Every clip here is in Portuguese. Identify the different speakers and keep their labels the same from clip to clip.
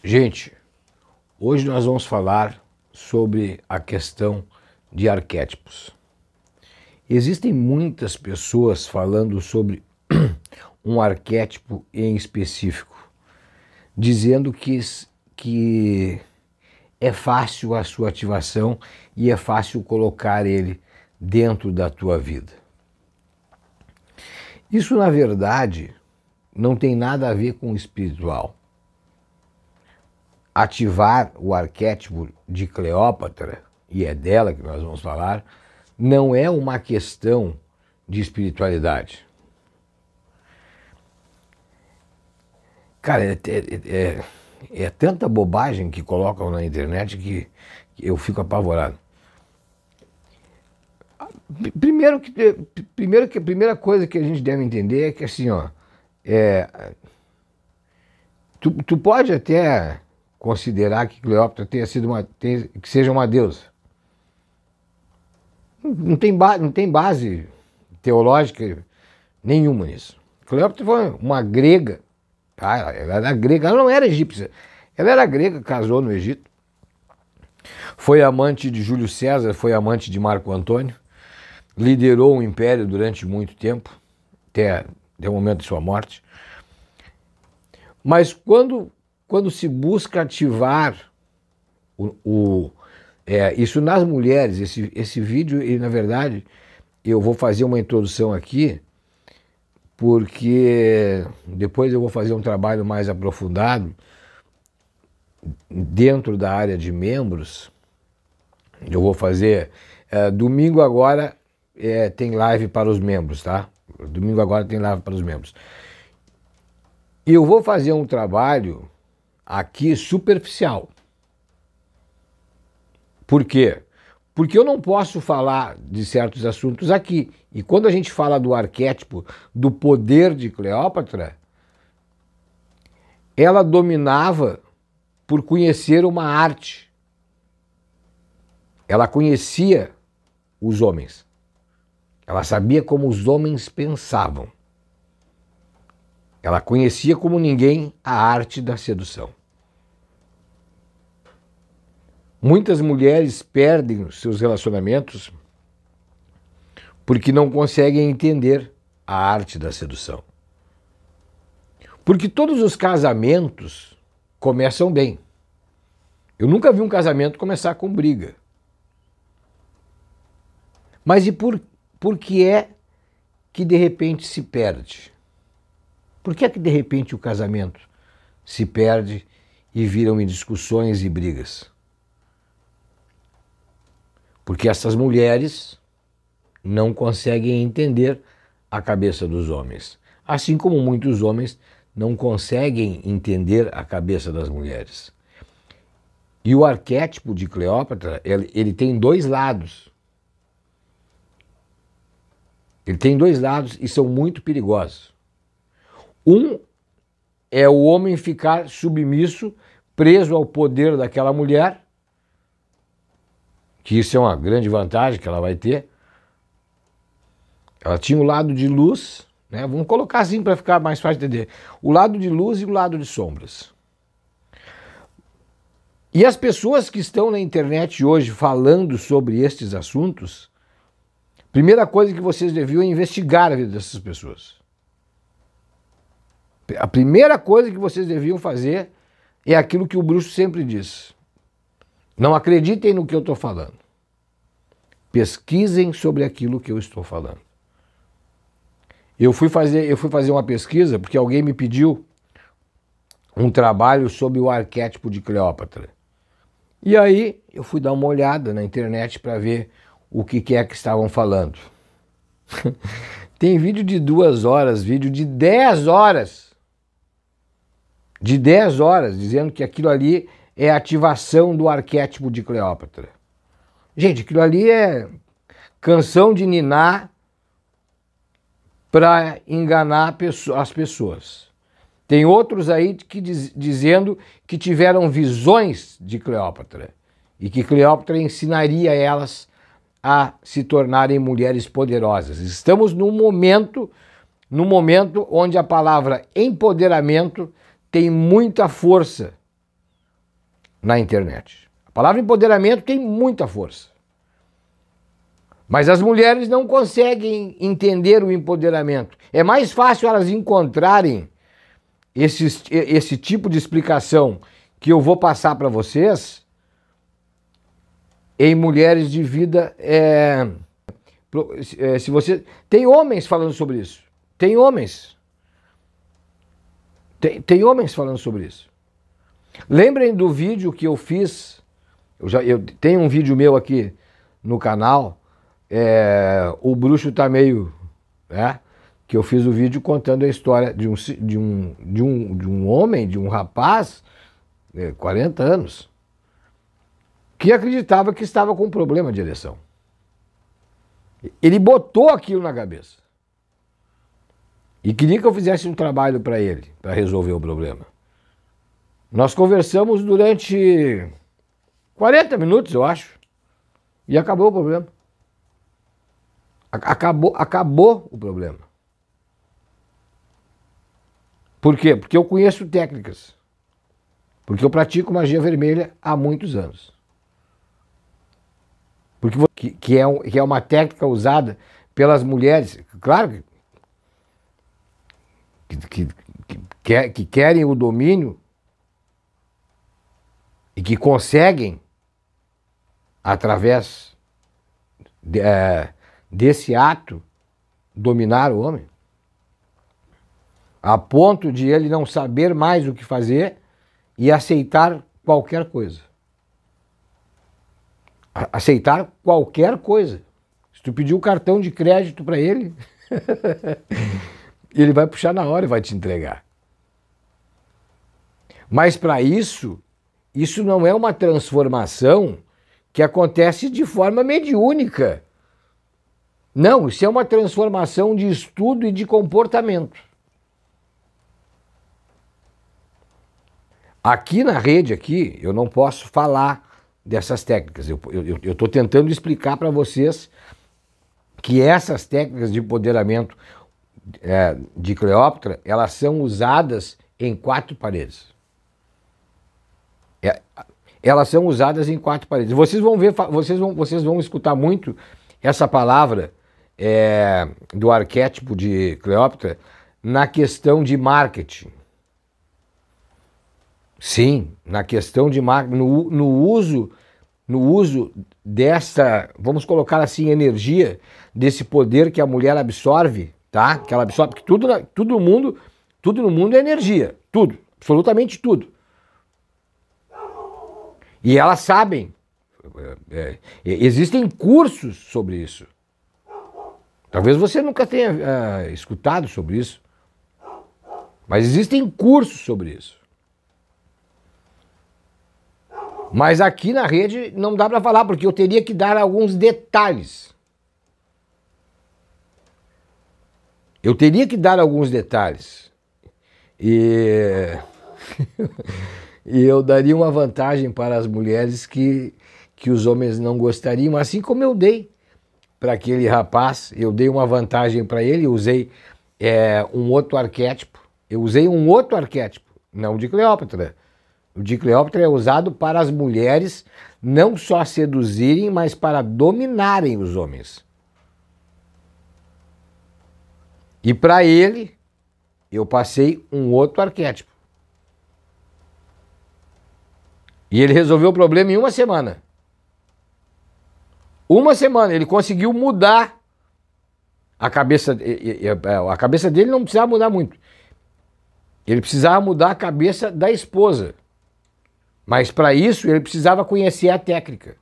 Speaker 1: Gente, hoje nós vamos falar sobre a questão de arquétipos. Existem muitas pessoas falando sobre um arquétipo em específico, dizendo que é fácil a sua ativação e é fácil colocar ele dentro da tua vida. Isso, na verdade, não tem nada a ver com o espiritual. Ativar o arquétipo de Cleópatra, e é dela que nós vamos falar, não é uma questão de espiritualidade. Cara, é tanta bobagem que colocam na internet que eu fico apavorado. Primeiro que a primeira coisa que a gente deve entender é que assim, ó, tu pode até considerar que Cleópatra que seja uma deusa. Não tem base teológica nenhuma nisso. Cleópatra foi uma grega, tá? Ela era grega, ela não era egípcia, ela era grega, casou no Egito, foi amante de Júlio César, foi amante de Marco Antônio, liderou o império durante muito tempo, até o momento de sua morte. Mas quando se busca ativar isso nas mulheres, esse vídeo, e na verdade eu vou fazer uma introdução aqui, porque depois eu vou fazer um trabalho mais aprofundado dentro da área de membros. Eu vou fazer, domingo agora tem live para os membros, tá? Domingo agora tem live para os membros. E eu vou fazer um trabalho aqui superficial. Por quê? Porque eu não posso falar de certos assuntos aqui. E quando a gente fala do arquétipo, do poder de Cleópatra, ela dominava por conhecer uma arte. Ela conhecia os homens. Ela sabia como os homens pensavam. Ela conhecia como ninguém a arte da sedução. Muitas mulheres perdem os seus relacionamentos porque não conseguem entender a arte da sedução. Porque todos os casamentos começam bem. Eu nunca vi um casamento começar com briga. Mas e por que é que de repente se perde? Por que é que de repente o casamento se perde e viram em discussões e brigas? Porque essas mulheres não conseguem entender a cabeça dos homens. Assim como muitos homens não conseguem entender a cabeça das mulheres. E o arquétipo de Cleópatra, ele tem dois lados. Ele tem dois lados e são muito perigosos. Um é o homem ficar submisso, preso ao poder daquela mulher, que isso é uma grande vantagem que ela vai ter. Ela tinha o lado de luz, né? Vamos colocar assim para ficar mais fácil de entender. O lado de luz e o lado de sombras. E as pessoas que estão na internet hoje falando sobre estes assuntos, primeira coisa que vocês deviam é investigar a vida dessas pessoas. A primeira coisa que vocês deviam fazer é aquilo que o bruxo sempre diz. Não acreditem no que eu estou falando. Pesquisem sobre aquilo que eu estou falando. Eu fui fazer uma pesquisa porque alguém me pediu um trabalho sobre o arquétipo de Cleópatra. E aí eu fui dar uma olhada na internet para ver o que é que estavam falando. Tem vídeo de 2 horas, vídeo de 10 horas. De 10 horas, dizendo que aquilo ali é a ativação do arquétipo de Cleópatra. Gente, aquilo ali é canção de niná para enganar as pessoas. Tem outros aí que dizendo que tiveram visões de Cleópatra e que Cleópatra ensinaria elas a se tornarem mulheres poderosas. Estamos num momento onde a palavra empoderamento tem muita força na internet. A palavra empoderamento tem muita força. Mas as mulheres não conseguem entender o empoderamento. É mais fácil elas encontrarem esse tipo de explicação que eu vou passar para vocês em mulheres de vida. Se você tem homens falando sobre isso, tem homens falando sobre isso. Lembrem do vídeo que eu fiz. Eu tenho um vídeo meu aqui no canal. O bruxo tá meio, que eu fiz o vídeo contando a história de um homem, de um rapaz, 40 anos, que acreditava que estava com um problema de ereção. Ele botou aquilo na cabeça e queria que eu fizesse um trabalho para ele, para resolver o problema. Nós conversamos durante 40 minutos, eu acho, e acabou o problema. Acabou o problema. Por quê? Porque eu conheço técnicas. Porque eu pratico magia vermelha há muitos anos. Porque que é uma técnica usada pelas mulheres, claro que querem o domínio e que conseguem, através desse ato, dominar o homem, a ponto de ele não saber mais o que fazer e aceitar qualquer coisa. Aceitar qualquer coisa. Se tu pedir um cartão de crédito para ele, ele vai puxar na hora e vai te entregar. Mas para isso não é uma transformação que acontece de forma mediúnica. Não, isso é uma transformação de estudo e de comportamento. Aqui na rede, eu não posso falar dessas técnicas. Eu estou tentando explicar para vocês que essas técnicas de empoderamento de Cleópatra, elas são usadas em 4 paredes. Elas são usadas em 4 paredes. Vocês vão ver, vocês vão escutar muito essa palavra do arquétipo de Cleópatra na questão de marketing. Sim, na questão de marketing, no uso dessa, vamos colocar assim, energia, desse poder que a mulher absorve, tá? Que ela absorve, porque tudo no mundo é energia, tudo, absolutamente tudo. E elas sabem, existem cursos sobre isso. Talvez você nunca tenha escutado sobre isso, mas existem cursos sobre isso. Mas aqui na rede não dá para falar, porque eu teria que dar alguns detalhes. Eu teria que dar alguns detalhes. E eu daria uma vantagem para as mulheres que os homens não gostariam, assim como eu dei para aquele rapaz. Eu dei uma vantagem para ele, eu usei um outro arquétipo. Eu usei um outro arquétipo, não o de Cleópatra. O de Cleópatra é usado para as mulheres não só seduzirem, mas para dominarem os homens. E para ele, eu passei um outro arquétipo. E ele resolveu o problema em uma semana. Uma semana, ele conseguiu mudar a cabeça. A cabeça dele não precisava mudar muito. Ele precisava mudar a cabeça da esposa. Mas para isso ele precisava conhecer a técnica.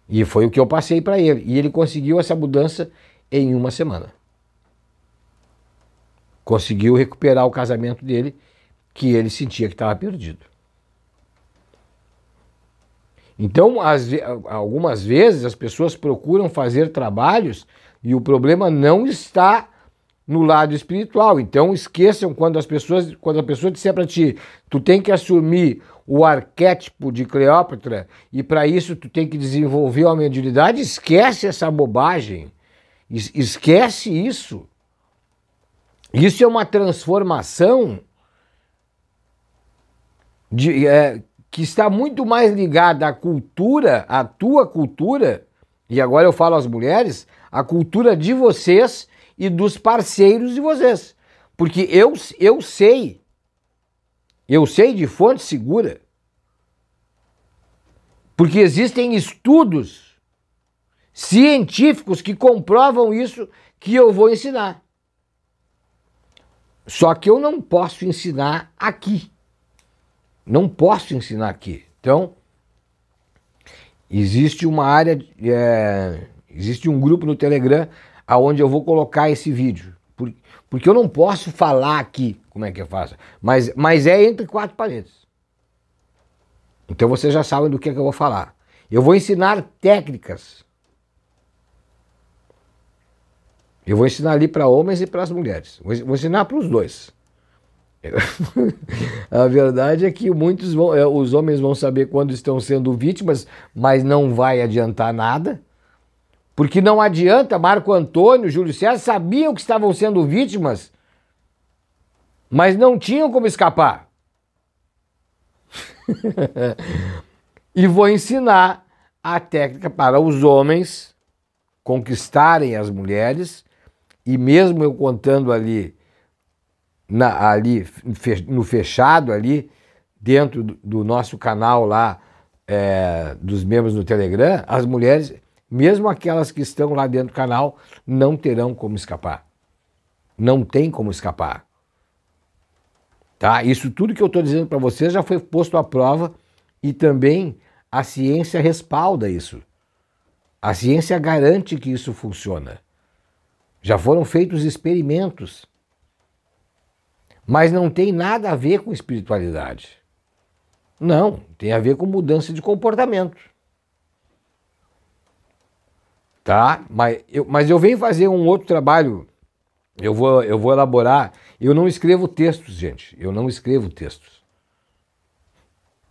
Speaker 1: E foi o que eu passei para ele. E ele conseguiu essa mudança em uma semana. Conseguiu recuperar o casamento dele, que ele sentia que estava perdido. Então, algumas vezes as pessoas procuram fazer trabalhos e o problema não está no lado espiritual. Então esqueçam quando a pessoa disser para ti, tu tem que assumir o arquétipo de Cleópatra e para isso tu tem que desenvolver a mediunidade, esquece essa bobagem. Esquece isso. Isso é uma transformação que está muito mais ligada à cultura, à tua cultura, e agora eu falo às mulheres, a cultura de vocês e dos parceiros de vocês. Porque eu sei de fonte segura, porque existem estudos científicos que comprovam isso que eu vou ensinar. Só que eu não posso ensinar aqui. Não posso ensinar aqui. Então, existe uma área, existe um grupo no Telegram onde eu vou colocar esse vídeo. Porque eu não posso falar aqui como é que eu faço. Mas é entre quatro paredes. Então vocês já sabem do que eu vou falar. Eu vou ensinar técnicas. Eu vou ensinar ali para homens e para as mulheres. Vou ensinar para os dois. A verdade é que os homens vão saber quando estão sendo vítimas, mas não vai adiantar nada. Porque não adianta, Marco Antônio, Júlio César sabiam que estavam sendo vítimas, mas não tinham como escapar. E vou ensinar a técnica para os homens conquistarem as mulheres, e mesmo eu contando ali no fechado, ali dentro do nosso canal lá, dos membros do Telegram, as mulheres, mesmo aquelas que estão lá dentro do canal, não terão como escapar. Não tem como escapar. Tá? Isso tudo que eu estou dizendo para vocês já foi posto à prova e também a ciência respalda isso. A ciência garante que isso funciona. Já foram feitos experimentos. Mas não tem nada a ver com espiritualidade. Não, tem a ver com mudança de comportamento. Tá? Mas eu venho fazer um outro trabalho, eu vou elaborar. Eu não escrevo textos, gente, eu não escrevo textos.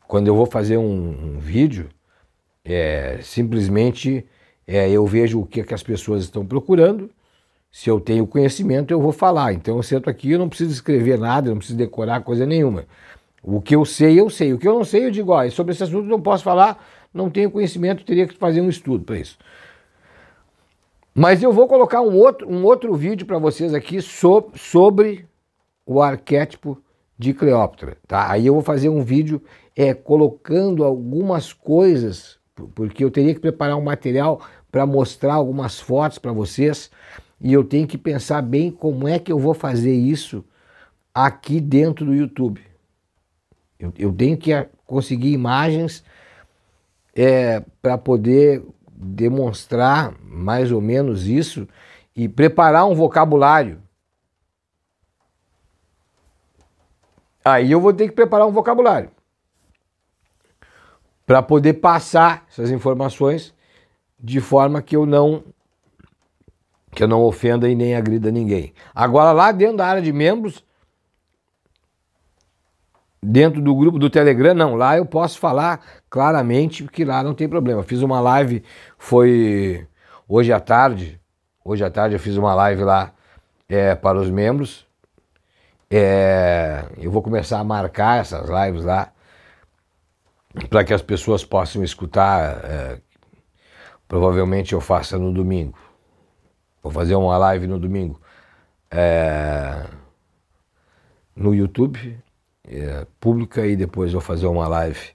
Speaker 1: Quando eu vou fazer um vídeo, simplesmente eu vejo o que as pessoas estão procurando. Se eu tenho conhecimento, eu vou falar. Então eu sento aqui, eu não preciso escrever nada, eu não preciso decorar coisa nenhuma. O que eu sei, eu sei. O que eu não sei, eu digo, sobre esse assunto eu não posso falar, não tenho conhecimento, teria que fazer um estudo para isso. Mas eu vou colocar um outro vídeo para vocês aqui sobre o arquétipo de Cleópatra. Tá? Aí eu vou fazer um vídeo colocando algumas coisas, porque eu teria que preparar um material para mostrar algumas fotos para vocês. E eu tenho que pensar bem como é que eu vou fazer isso aqui dentro do YouTube. Eu tenho que conseguir imagens para poder demonstrar mais ou menos isso e preparar um vocabulário. Aí eu vou ter que preparar um vocabulário para poder passar essas informações de forma que eu não ofenda e nem agrida ninguém. Agora, lá dentro da área de membros, dentro do grupo do Telegram, não, lá eu posso falar claramente, porque lá não tem problema. Fiz uma live, foi hoje à tarde eu fiz uma live lá para os membros. Eu vou começar a marcar essas lives lá, para que as pessoas possam escutar. Provavelmente eu faça no domingo. Vou fazer uma live no domingo no YouTube, pública, e depois vou fazer uma live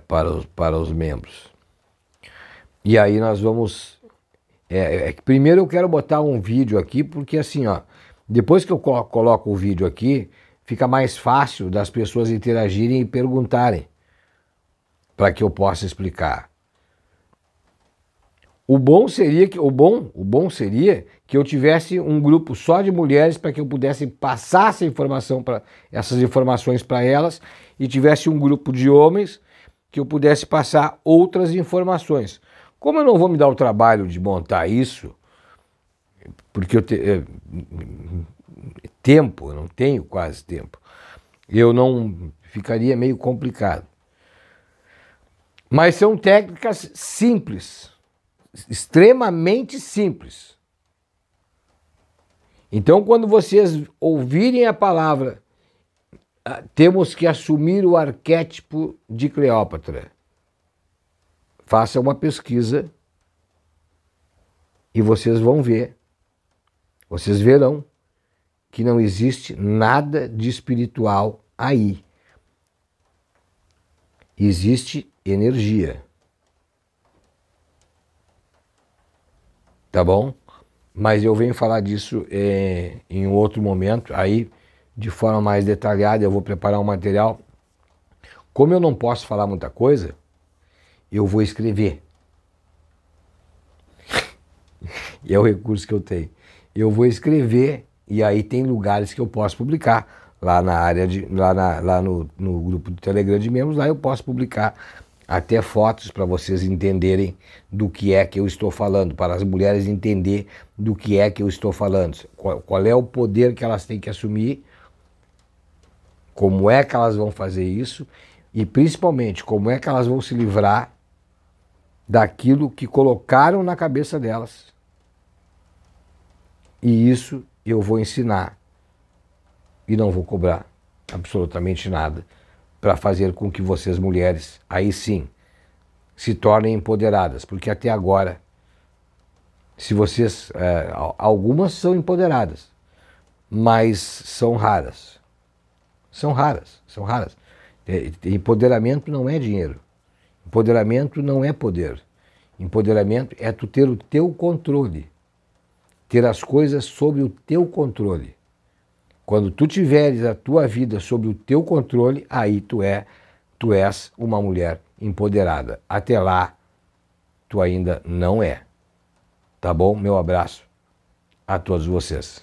Speaker 1: para os membros. E aí nós vamos... primeiro eu quero botar um vídeo aqui, porque assim, depois que eu coloco o vídeo aqui, fica mais fácil das pessoas interagirem e perguntarem, para que eu possa explicar. O bom seria que eu tivesse um grupo só de mulheres para que eu pudesse passar essas informações para elas, e tivesse um grupo de homens que eu pudesse passar outras informações. Como eu não vou me dar o trabalho de montar isso, porque eu não tenho quase tempo, ficaria meio complicado. Mas são técnicas simples. Extremamente simples. Então, quando vocês ouvirem a palavra temos que assumir o arquétipo de Cleópatra. Faça uma pesquisa e vocês vão ver, vocês verão que não existe nada de espiritual aí. Existe energia. Tá bom? Mas eu venho falar disso em um outro momento, aí de forma mais detalhada eu vou preparar um material. Como eu não posso falar muita coisa, eu vou escrever. E é o recurso que eu tenho. Eu vou escrever e aí tem lugares que eu posso publicar. Lá na área lá no grupo do Telegram de membros, lá eu posso publicar até fotos para vocês entenderem do que é que eu estou falando, para as mulheres entenderem do que é que eu estou falando, qual é o poder que elas têm que assumir, como é que elas vão fazer isso e principalmente como é que elas vão se livrar daquilo que colocaram na cabeça delas. E isso eu vou ensinar e não vou cobrar absolutamente nada para fazer com que vocês mulheres, aí sim, se tornem empoderadas, porque até agora, se vocês, algumas são empoderadas, mas são raras. São raras, são raras. Empoderamento não é dinheiro. Empoderamento não é poder. Empoderamento é tu ter o teu controle. Ter as coisas sob o teu controle. Quando tu tiveres a tua vida sob o teu controle, aí tu és uma mulher empoderada. Até lá, tu ainda não é. Tá bom? Meu abraço a todos vocês.